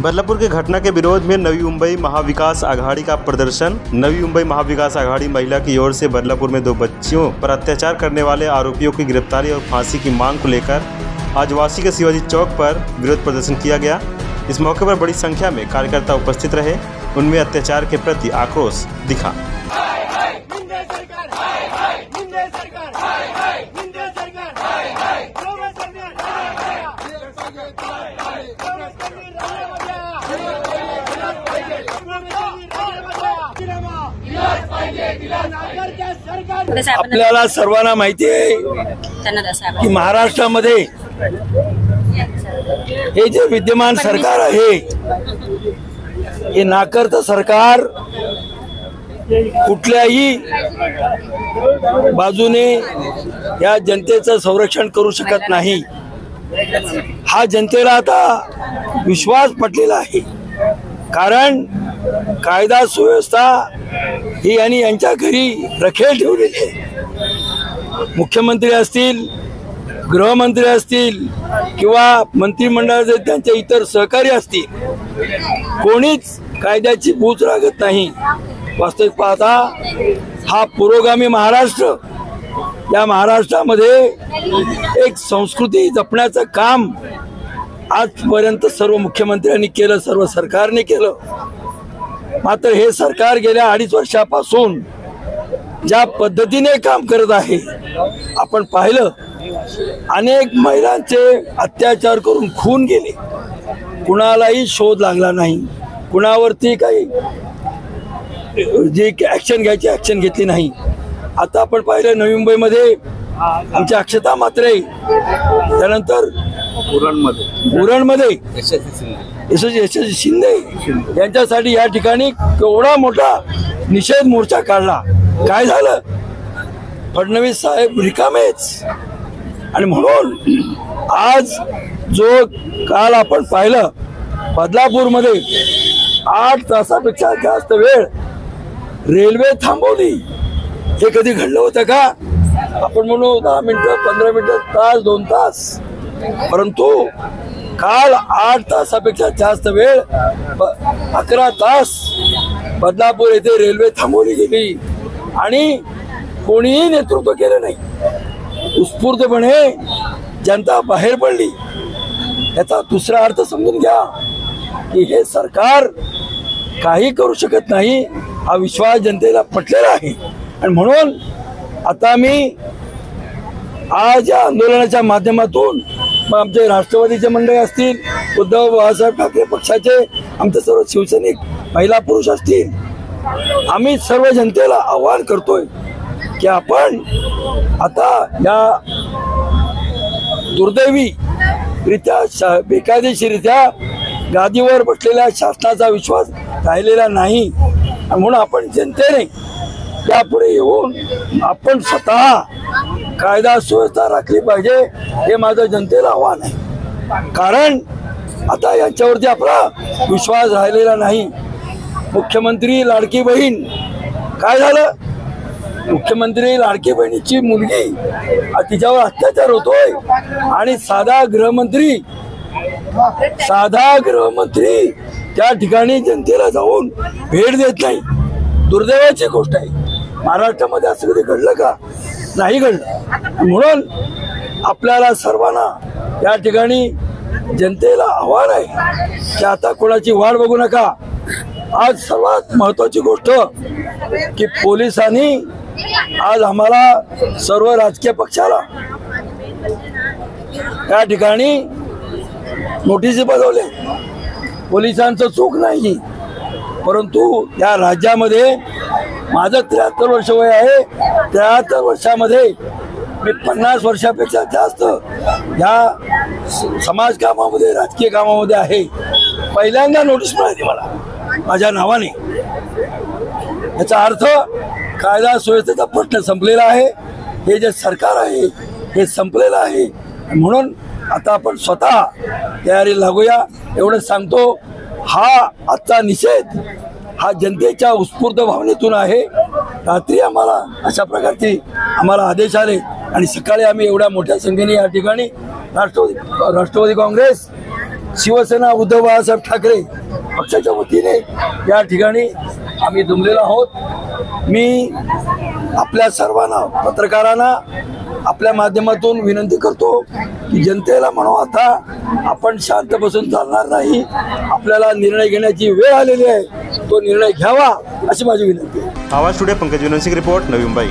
बदलापुर के घटना के विरोध में नवी मुंबई महाविकास आघाड़ी का प्रदर्शन। नवी मुंबई महाविकास आघाड़ी महिला की ओर से बदलापुर में 2 बच्चियों पर अत्याचार करने वाले आरोपियों की गिरफ्तारी और फांसी की मांग को लेकर आज वासी के शिवाजी चौक पर विरोध प्रदर्शन किया गया। इस मौके पर बड़ी संख्या में कार्यकर्ता उपस्थित रहे। उनमें अत्याचार के प्रति आक्रोश दिखा। आपल्याला सर्वांना माहिती आहे की महाराष्ट्रामध्ये हे जे विद्यमान सरकार आहे हे नाकर्ता सरकार कुठल्याही बाजूने या जनतेचं संरक्षण करू शकत नाही। हा जनतेला आता विश्वास पटलेला आहे, कारण कायदा सुव्यवस्था ही आणि यांच्या घरी रखेल ठेवलेली आहे। मुख्यमंत्री असतील, गृहमंत्री असतील किंवा मंत्रिमंडळाचे त्यांचे इतर सहकारी असतील, कोणीच कायद्याची बूच राखत नाही। वास्तविक पाहता हा पुरोगामी महाराष्ट्र, या महाराष्ट्रामध्ये एक संस्कृती जपण्याचं काम आजपर्यंत सर्व मुख्यमंत्र्यांनी केलं, सर्व सरकारने केलं। मात्र हे सरकार गेल्या 2.5 वर्षापासून ज्या पद्धतीने काम करत आहे, आपण पाहिलं अनेक महिलांचे अत्याचार करून खून गेले, कुणालाही शोध लागला नाही, कुणावरती काही जी ऍक्शन घ्यायची ऍक्शन घेतली नाही। आता आपण पाहिलं नवी मुंबईमध्ये आमच्या अक्षता म्हात्रे, त्यानंतर उरणमध्ये यशस्वी शिंदे यांच्यासाठी या ठिकाणी केवढा मोठा निषेध मोर्चा काढला। काय झालं? फडणवीस साहेब रिकामेच। आणि म्हणून आज जो काल आपण पाहिलं बदलापूरमध्ये 8 तासापेक्षा जास्त वेळ रेल्वे थांबवली, हे कधी घडलं होतं का? आपण म्हणू 10 मिनिटं, 15 मिनिटं, तास, 2 तास, परंतु काल 8 तासापेक्षा जास्त वेळ 11 तास बदलापूर येथे रेल्वे थांबवली गेली आणि कोणीही नेतृत्व केलं नाही। उत्स्फूर्तपणे जनता बाहेर पडली। याचा दुसरा अर्थ समजून घ्या की हे सरकार काही करू शकत नाही, हा विश्वास जनतेला पटलेला आहे। आणि म्हणून आता मी आज या आंदोलनाच्या माध्यमातून आमचे राष्ट्रवादीचे मंडळी असतील, उद्धव बाळासाहेब ठाकरे पक्षाचे आमचे सर्व शिवसैनिक महिला पुरुष असतील, आम्ही सर्व जनतेला आवाहन करतोय की आपण आता या दुर्दैवी रित्या बेकायदेशीररित्या गादीवर बसलेल्या शासनाचा विश्वास राहिलेला नाही। म्हणून आपण जनतेने यापुढे येऊन आपण स्वतः कायदा सुव्यवस्था राखली पाहिजे, हे माझं जनतेला आव्हान आहे। कारण आता यांच्यावरती आपला विश्वास राहिलेला नाही। मुख्यमंत्री लाडकी बहीण, काय झालं? मुख्यमंत्री लाडकी बहिणीची मुलगी तिच्यावर अत्याचार होतोय आणि साधा गृहमंत्री त्या ठिकाणी जनतेला जाऊन भेट देत नाही। दुर्दैवाची गोष्ट आहे। महाराष्ट्रामध्ये असं कधी घडलं का? नाही घडलं। म्हणून आपल्याला सर्वांना या ठिकाणी जनतेला आव्हान आहे की आता कोणाची वाट बघू नका। आज सर्वात महत्वाची गोष्ट की पोलिसांनी आज आम्हाला सर्व राजकीय पक्षाला या ठिकाणी नोटीस बजावले। पोलिसांचं चूक नाही, परंतु या राज्यामध्ये माझं 73 वर्ष वय आहे। 73 वर्षामध्ये मी 50 वर्षापेक्षा जास्त या समाज कामामध्ये, राजकीय कामामध्ये आहे। पहिल्यांदा नोटीस मिळाली मला माझ्या नावाने। याचा अर्थ कायदा सुव्यवस्थेचा प्रश्न संपलेला आहे। हे जे सरकार आहे हे संपलेलं आहे। म्हणून आता आपण स्वतः तयारी लागूया, एवढं सांगतो। हा आजचा निषेध हा जनतेच्या उत्स्फूर्त भावनेतून आहे। रात्री आम्हाला अशा प्रकारचे आम्हाला आदेश आले आणि सकाळी आम्ही एवढ्या मोठ्या संख्येने या ठिकाणी राष्ट्रवादी काँग्रेस शिवसेना उद्धव बाळासाहेब ठाकरे पक्षाच्या वतीने या ठिकाणी आम्ही जमलेलो आहोत। मी आपल्या सर्वांना पत्रकारांना आपल्या माध्यमातून विनंती करतो की जनतेला म्हणू आता आपण शांत बसून चालणार नाही, आपल्याला निर्णय घेण्याची वेळ आलेली आहे, तो निर्णय घ्यावा अशी माझी विनंती आहे। आवाज स्टुडिओ पंकज विनोद सिंग रिपोर्ट नवी मुंबई।